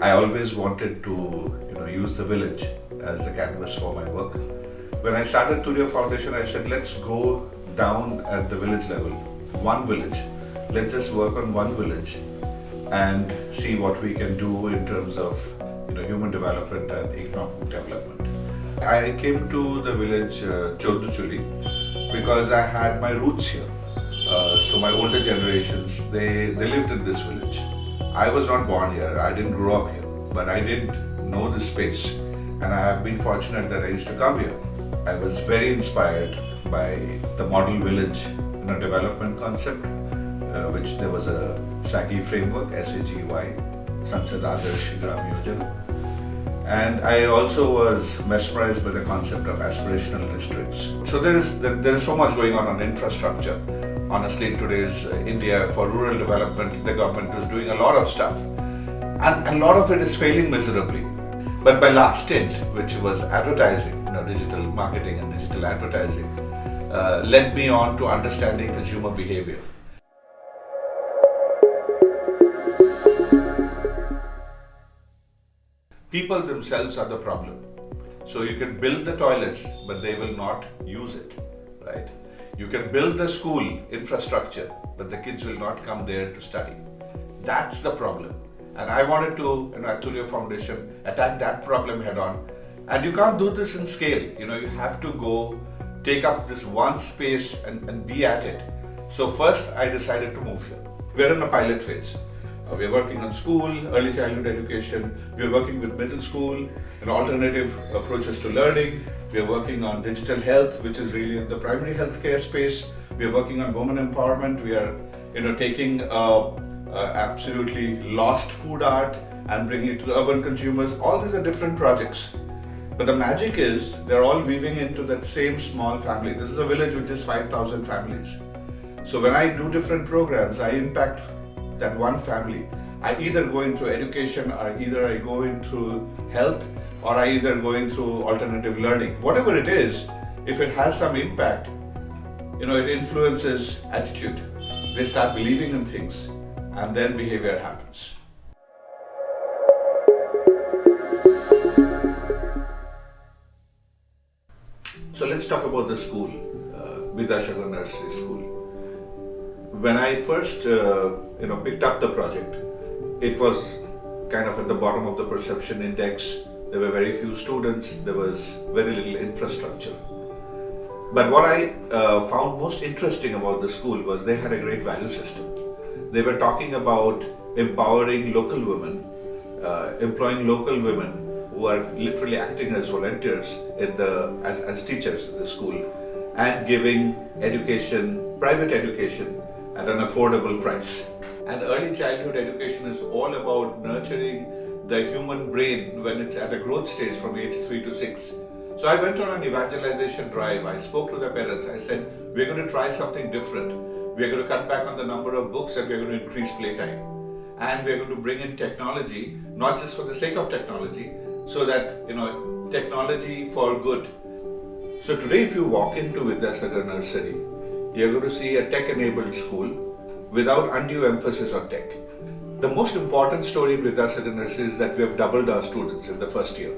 I always wanted to use the village as the canvas for my work. When I started Turiyo Foundation, I said, let's go down at the village level, one village. Let's just work on one village and see what we can do in terms of human development and economic development. I came to the village Chauddhachuli because I had my roots here. So my older generations, they lived in this village. I was not born here, I didn't grow up here, but I did know the space, and I have been fortunate that I used to come here. I was very inspired by the model village development concept, which there was a SAGY framework, SAGY, Sansad Adarsh Gram Yojana. And I also was mesmerized by the concept of aspirational districts. So there is so much going on infrastructure. Honestly, in today's India, for rural development, the government is doing a lot of stuff. And a lot of it is failing miserably. But my last stint, which was advertising, digital marketing and digital advertising, led me on to understanding consumer behavior. People themselves are the problem. So you can build the toilets, but they will not use it, right? You can build the school infrastructure, but the kids will not come there to study. That's the problem. And I wanted to, at Turiyo Foundation, attack that problem head on. And you can't do this in scale. You have to go take up this one space and be at it. So first I decided to move here. We're in a pilot phase. We're working on school, early childhood education. We're working with middle school and alternative approaches to learning. We're working on digital health, which is really in the primary healthcare space. We're working on women empowerment. We are, taking absolutely lost food art and bringing it to urban consumers. All these are different projects. But the magic is they're all weaving into that same small family. This is a village with just 5,000 families. So when I do different programs, I impact that one family. I either go into education, or either I go into health, or I either go into alternative learning. Whatever it is, if it has some impact, it influences attitude. They start believing in things, and then behavior happens. So let's talk about the school, Vidyasagar Nursery School. When I first picked up the project, it was kind of at the bottom of the perception index. There were very few students, there was very little infrastructure. But what I found most interesting about the school was they had a great value system. They were talking about empowering local women, employing local women who are literally acting as volunteers as teachers in the school, and giving education, private education, at an affordable price. And early childhood education is all about nurturing the human brain when it's at a growth stage from age 3 to 6. So I went on an evangelization drive. I spoke to the parents. I said, we're going to try something different. We're going to cut back on the number of books and we're going to increase playtime. And we're going to bring in technology, not just for the sake of technology, so that, technology for good. So today if you walk into Vidyasagar Nursery, you're going to see a tech-enabled school without undue emphasis on tech. The most important story in Vidyasagar Nursery is that we have doubled our students in the first year,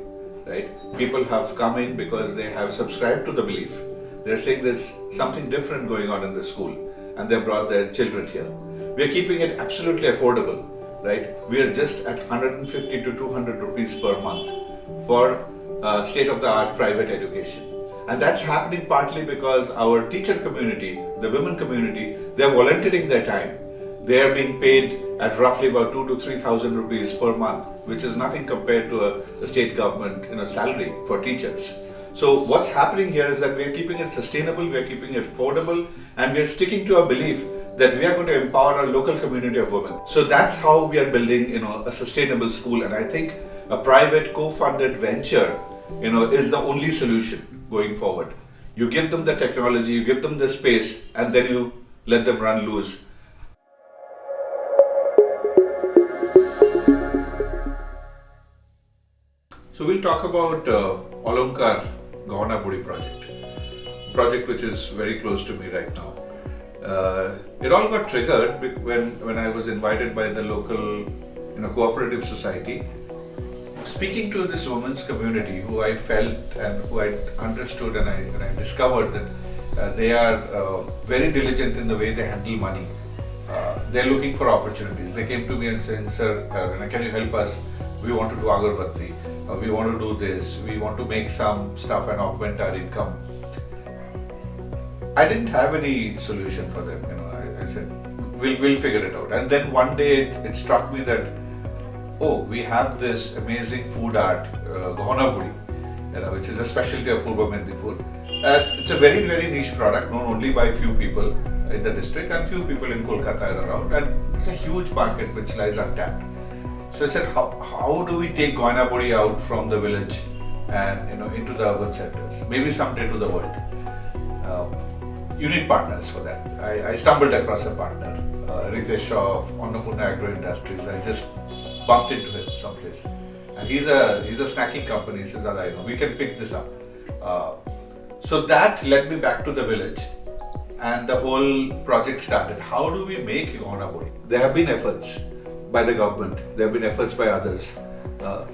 right? People have come in because they have subscribed to the belief. They're saying there's something different going on in the school, and they brought their children here. We're keeping it absolutely affordable, right? We are just at 150 to 200 rupees per month for state-of-the-art private education. And that's happening partly because our teacher community, the women community, they're volunteering their time. They are being paid at roughly about 2,000 to 3,000 rupees per month, which is nothing compared to a state government salary for teachers. So what's happening here is that we are keeping it sustainable, we are keeping it affordable, and we are sticking to our belief that we are going to empower our local community of women. So that's how we are building, a sustainable school. And I think a private co-funded venture, is the only solution going forward. You give them the technology, you give them the space, and then you let them run loose. So we'll talk about Olankar Gaonapuri project which is very close to me right now. It all got triggered when I was invited by the local cooperative society speaking to this women's community who I felt and who I understood, and I discovered that they are very diligent in the way they handle money. They're looking for opportunities. They came to me and saying, "Sir, can you help us? We want to do agarbatti. We want to do this. We want to make some stuff and augment our income." I didn't have any solution for them. I said, we'll figure it out. And then one day it struck me that, oh, we have this amazing food art, Gahana Puri, which is a specialty of Purbo Medinipur. It's a very, very niche product, known only by few people in the district and few people in Kolkata and around. And it's a huge market which lies untapped. So I said, how do we take Gahana Puri out from the village and into the urban centers? Maybe someday to the world. You need partners for that. I stumbled across a partner, Ritesh of Annapurna Agro Industries. I just bumped into him someplace, and he's a snacking company. He says, "Dada, we can pick this up." So that led me back to the village, and the whole project started. How do we make Gahana Puri? There have been efforts by the government. There have been efforts by others,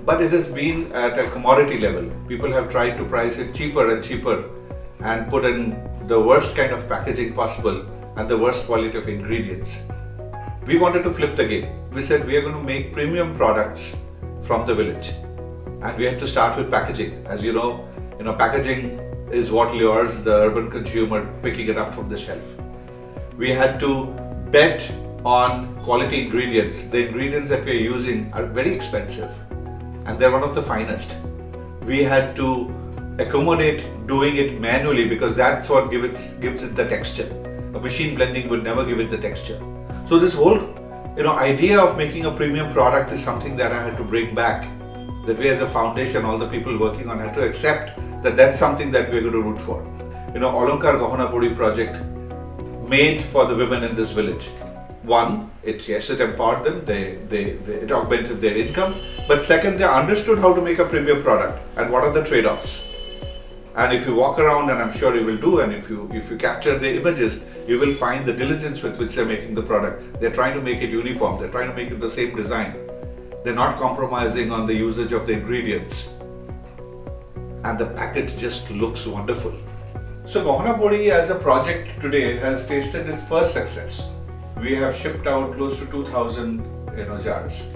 but it has been at a commodity level. People have tried to price it cheaper and cheaper, and put in the worst kind of packaging possible and the worst quality of ingredients. We wanted to flip the game. We said we are going to make premium products from the village, and we had to start with packaging. As you know, packaging is what lures the urban consumer picking it up from the shelf. We had to bet on quality ingredients. The ingredients that we are using are very expensive, and they're one of the finest. We had to accommodate doing it manually because that's what gives it the texture. A machine blending would never give it the texture. So this whole idea of making a premium product is something that I had to bring back, that we as a foundation, all the people working on, had to accept that that's something that we're going to root for. Olankar Gahana Puri project made for the women in this village. One, it empowered them, it augmented their income, but second, they understood how to make a premium product and what are the trade-offs. And if you walk around, and I'm sure you will do, and if you capture the images, you will find the diligence with which they're making the product. They're trying to make it uniform, they're trying to make it the same design. They're not compromising on the usage of the ingredients. And the package just looks wonderful. So Gahana Puri as a project today has tasted its first success. We have shipped out close to 2,000 jars.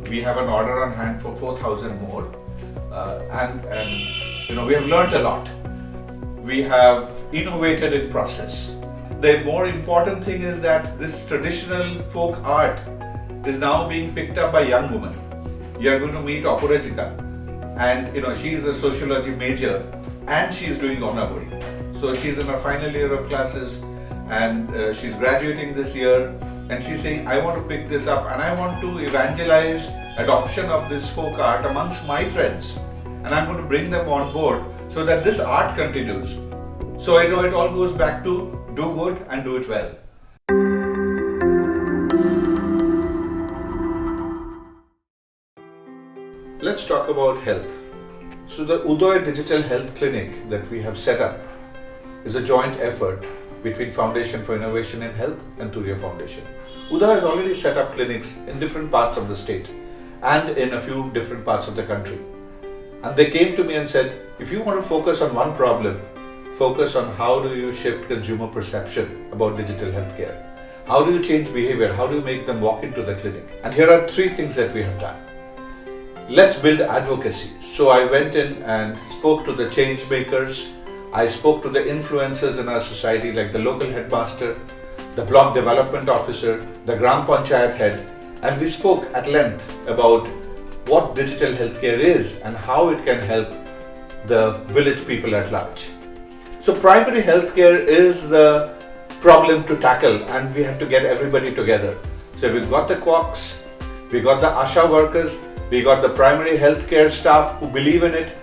We have an order on hand for 4,000 more. We have learnt a lot. We have innovated in process. The more important thing is that this traditional folk art is now being picked up by young women. You are going to meet Aparajita, and she is a sociology major and she is doing Gahana Puri. So she is in her final year of classes, and she's graduating this year, and she's saying, I want to pick this up and I want to evangelize adoption of this folk art amongst my friends, and I'm going to bring them on board so that this art continues. So it all goes back to do good and do it well. Let's talk about health. So the Uday Digital Health Clinic that we have set up is a joint effort between Foundation for Innovation in Health and Turiyo Foundation. Uday has already set up clinics in different parts of the state and in a few different parts of the country. And they came to me and said, if you want to focus on one problem, focus on how do you shift consumer perception about digital healthcare. How do you change behavior? How do you make them walk into the clinic? And here are 3 things that we have done. Let's build advocacy. So I went in and spoke to the change makers. I spoke to the influencers in our society like the local headmaster, the block development officer, the Gram Panchayat head, and we spoke at length about what digital healthcare is and how it can help the village people at large. So primary healthcare is the problem to tackle, and we have to get everybody together. So we've got the quacks, we got the ASHA workers, we got the primary healthcare staff who believe in it,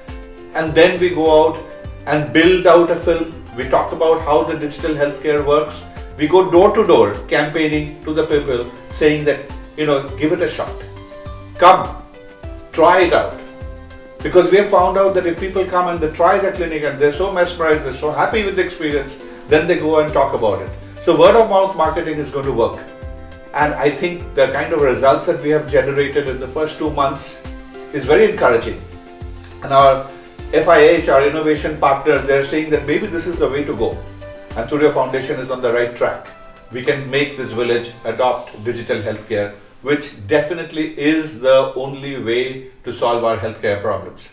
and then we go out and build out a film. We talk about how the digital healthcare works. We go door to door campaigning to the people saying that, give it a shot. Come, try it out. Because we have found out that if people come and they try the clinic and they're so mesmerized, they're so happy with the experience, then they go and talk about it. So word of mouth marketing is going to work. And I think the kind of results that we have generated in the first 2 months is very encouraging. And our FIH, our innovation partners, they're saying that maybe this is the way to go. And Turiyo Foundation is on the right track. We can make this village adopt digital healthcare, which definitely is the only way to solve our healthcare problems.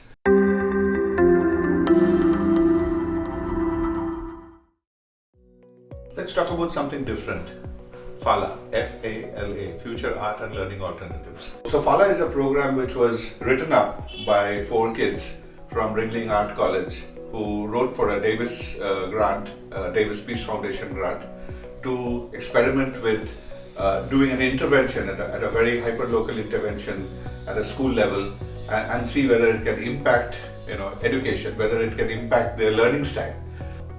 Let's talk about something different. FALA, F-A-L-A, Future Art and Learning Alternatives. So FALA is a program which was written up by 4 kids from Ringling Art College who wrote for a Davis grant, Davis Peace Foundation grant, to experiment with doing an intervention at a very hyper-local intervention at a school level and see whether it can impact education, whether it can impact their learning style.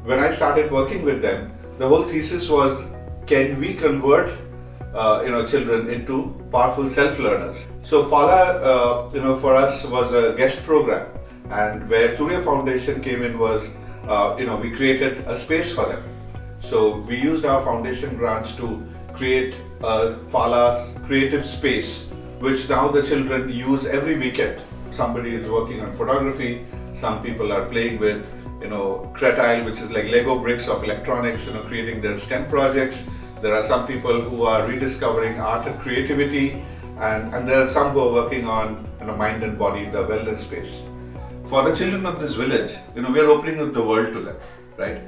When I started working with them, the whole thesis was, can we convert children into powerful self-learners? So FALA for us was a guest program, and where Turiyo Foundation came in was we created a space for them. So we used our foundation grants to create a FALA creative space, which now the children use every weekend. Somebody is working on photography, some people are playing with Cretile, which is like Lego bricks of electronics, creating their STEM projects. There are some people who are rediscovering art and creativity, and there are some who are working on mind and body, the wellness space. For the children of this village, we are opening up the world to them, right?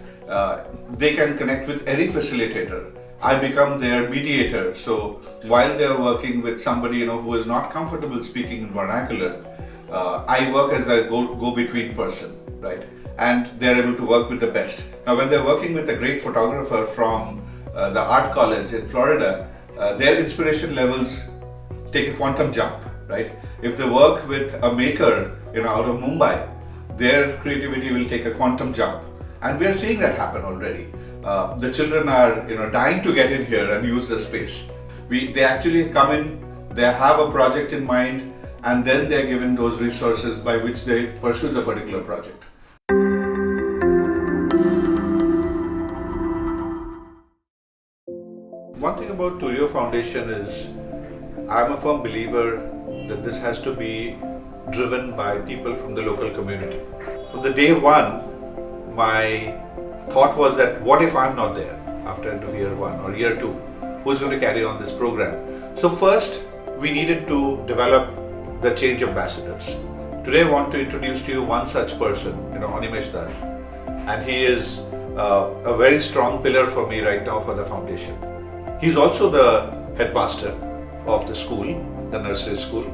They can connect with any facilitator. I become their mediator. So while they are working with somebody who is not comfortable speaking in vernacular, I work as a go-between person, right? And they're able to work with the best. Now, when they're working with a great photographer from the art college in Florida, their inspiration levels take a quantum jump, right? If they work with a maker, out of Mumbai, their creativity will take a quantum jump. And we are seeing that happen already. The children are, dying to get in here and use the space. They actually come in, they have a project in mind, and then they're given those resources by which they pursue the particular project. One thing about Turiyo Foundation is, I'm a firm believer that this has to be driven by people from the local community. From the day one, my thought was that what if I'm not there after end of year 1 or year 2? Who's going to carry on this program? So first, we needed to develop the change ambassadors. Today I want to introduce to you one such person, Animesh Das. And he is a very strong pillar for me right now for the foundation. He's also the headmaster of the school, the nursery school,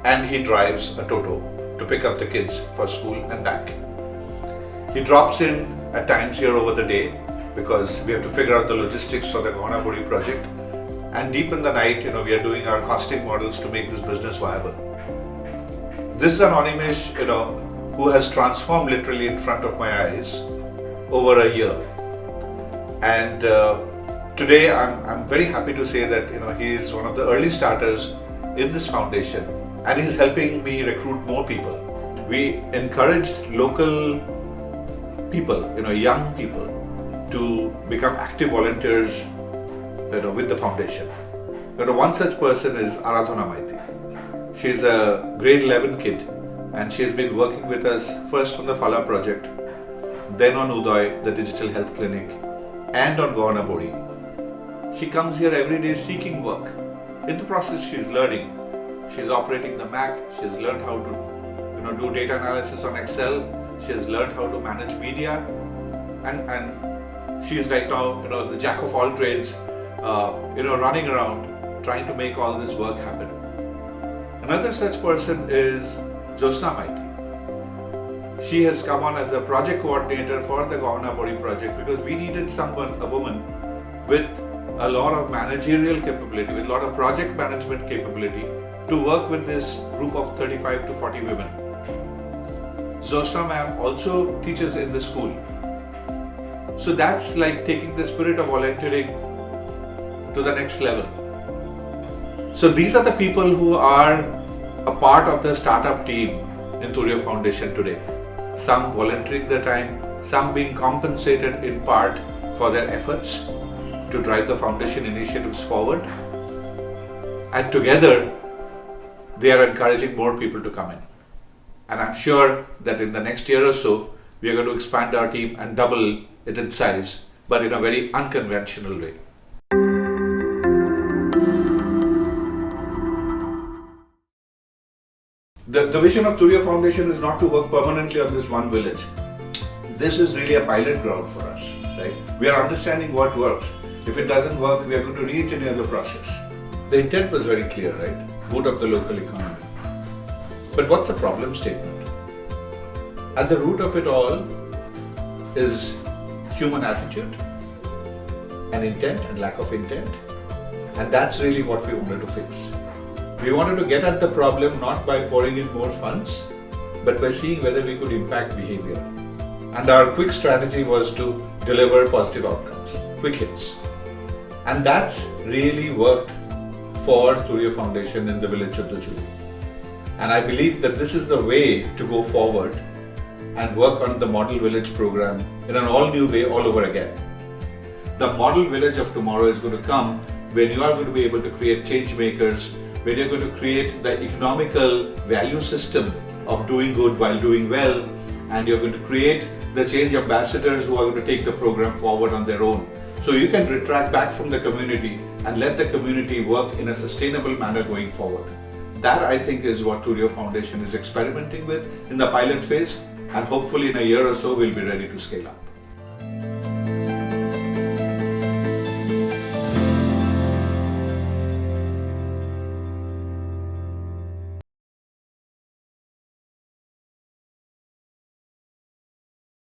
and he drives a Toto to pick up the kids for school and back. He drops in at times here over the day because we have to figure out the logistics for the Gaonaburi project. And deep in the night, we are doing our costing models to make this business viable. This is an Animesh, who has transformed literally in front of my eyes over a year. And today I'm very happy to say that he is one of the early starters in this foundation, and he's helping me recruit more people. We encouraged local people, young people, to become active volunteers with the foundation. One such person is ARADHANA Maiti. She's a grade 11 kid, and she's been working with us first on the FALA project, then on Uday, the digital health clinic, and on Gaonaburi. She comes here every day seeking work. In the process, she's learning. She's operating the Mac. She's learned how to, do data analysis on Excel. She has learned how to manage media, and she's right now, the jack of all trades, running around trying to make all this work happen. Another such person is Jyotsna Maiti. She has come on as a project coordinator for the Gaonaburi project because we needed someone, a woman, with a lot of managerial capability, with a lot of project management capability to work with this group of 35 to 40 women. Jyotsna ma'am also teaches in the school. So that's like taking the spirit of volunteering to the next level. So these are the people who are a part of the startup team in Turiyo Foundation today. Some volunteering their time, some being compensated in part for their efforts to drive the foundation initiatives forward. And together, they are encouraging more people to come in. And I'm sure that in the next year or so, we are going to expand our team and double it in size, but in a very unconventional way. The vision of Turiyo Foundation is not to work permanently on this one village. This is really a pilot ground for us, right? We are understanding what works. If it doesn't work, we are going to re-engineer the process. The intent was very clear, right? Boot up the local economy. But what's the problem statement? At the root of it all is human attitude and intent and lack of intent. And that's really what we wanted to fix. We wanted to get at the problem not by pouring in more funds, but by seeing whether we could impact behavior. And our quick strategy was to deliver positive outcomes, quick hits. And that's really worked for Turiyo Foundation in the Village Chauddhachuli. And I believe that this is the way to go forward and work on the model village program in an all new way all over again. The model village of tomorrow is going to come when you are going to be able to create change makers, when you're going to create the economical value system of doing good while doing well, and you're going to create the change ambassadors who are going to take the program forward on their own. So you can retract back from the community and let the community work in a sustainable manner going forward. That, I think, is what Turiyo Foundation is experimenting with in the pilot phase, and hopefully in a year or so we'll be ready to scale up.